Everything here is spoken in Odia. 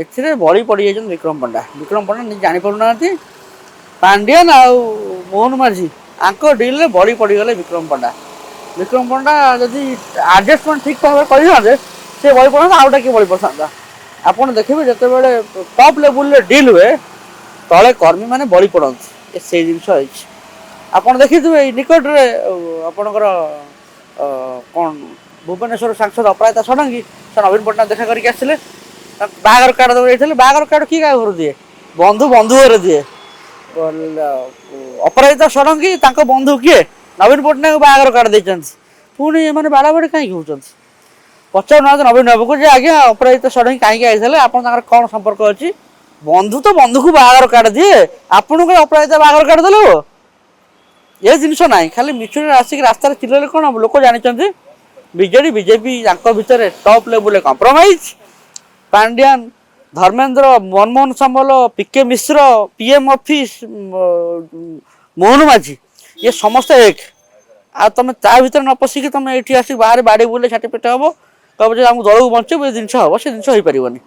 ଏଥିରେ ବଳି ପଡ଼ିଯାଇଛନ୍ତି ବିକ୍ରମ ପଣ୍ଡା ନିଜେ ଜାଣିପାରୁନାହାନ୍ତି। ପାଣ୍ଡିଆନ ଆଉ ମୋହନ ମାଝୀ ଆଙ୍କ ଡିଲ୍ରେ ବଳି ପଡ଼ିଗଲେ ବିକ୍ରମ ପଣ୍ଡା ଯଦି ଆଡଜଷ୍ଟମେଣ୍ଟ ଠିକ୍ ଭାବରେ କରିଥାନ୍ତେ ସେ ବଳି ପଡ଼ିଥାନ୍ତା, ଆଉ କିଏ ବଳି ପଡ଼ିଥାନ୍ତା। ଆପଣ ଦେଖିବେ ଯେତେବେଳେ ଟପ୍ ଲେବୁଲରେ ଡିଲ୍ ହୁଏ ତଳେ କର୍ମୀମାନେ ବଳି ପଡ଼ନ୍ତି, ସେଇ ଜିନିଷ ହେଇଛି। ଆପଣ ଦେଖିଥିବେ ଏଇ ନିକଟରେ ଆପଣଙ୍କର କ'ଣ ଭୁବନେଶ୍ୱର ସାଂସଦ ଅପରାଜିତା ଷଡ଼ଙ୍ଗୀ ସେ ନବୀନ ପଟ୍ଟନାୟକ ଦେଖା କରିକି ଆସିଥିଲେ, ବାହାଘର କାର୍ଡ଼ ଦେବାକୁ ଯାଇଥିଲେ। ବାହାଘର କାର୍ଡ଼ କିଏ କାହା ଘରୁ ଦିଏ? ବନ୍ଧୁ ଘରେ ଦିଏ। ଅପରାଜିତା ଷଡ଼ଙ୍ଗୀ ତାଙ୍କ ବନ୍ଧୁ କିଏ? ନବୀନ ପଟ୍ଟନାୟକ ବାହାଘର କାର୍ଡ଼ ଦେଇଛନ୍ତି। ପୁଣି ଏମାନେ ବାଡ଼ାବାଡ଼ି କାହିଁକି ହେଉଛନ୍ତି? ପଚାରୁନାହାନ୍ତି ନବୀନ ବାବୁକୁ ଯେ ଆଜ୍ଞା ଅପରାଜିତା ଷଡ଼ଙ୍ଗୀ କାହିଁକି ଆସିଥିଲେ, ଆପଣ ତାଙ୍କର କ'ଣ ସମ୍ପର୍କ ଅଛି? ବନ୍ଧୁ ତ ବନ୍ଧୁକୁ ବାହାଘର କାର୍ଡ଼ ଦିଏ, ଆପଣଙ୍କୁ ଅପରାଜିତା ବାହାଘର କାର୍ଡ଼ ଦେଲେ ହବ? ଏ ଜିନିଷ ନାହିଁ। ଖାଲି ମିଛରେ ଆସିକି ରାସ୍ତାରେ ଚିଲେଇଲେ କ'ଣ ହବ? ଲୋକ ଜାଣିଛନ୍ତି ବିଜେଡି ବିଜେପି ତାଙ୍କ ଭିତରେ ଟପ୍ ଲେବୁଲରେ compromise. Pandian, Dharmendra, Manmohan Samal, PK Mishra, PM office, Mohan Majhi, ଇଏ ସମସ୍ତେ ଏକ। ଆଉ ତମେ ତା ଭିତରେ ନ ପଶିକି ତମେ ଏଇଠି ଆସିକି ବାହାରେ ବାଡ଼ି ବୁଲେ ଛାଟି ପିଟା ହବ, କହିବ ଯେ ଆମକୁ ଦଳକୁ ବଞ୍ଚେଇବ, ଏ ଜିନିଷ ହବ, ସେ ଜିନିଷ ହେଇପାରିବନି।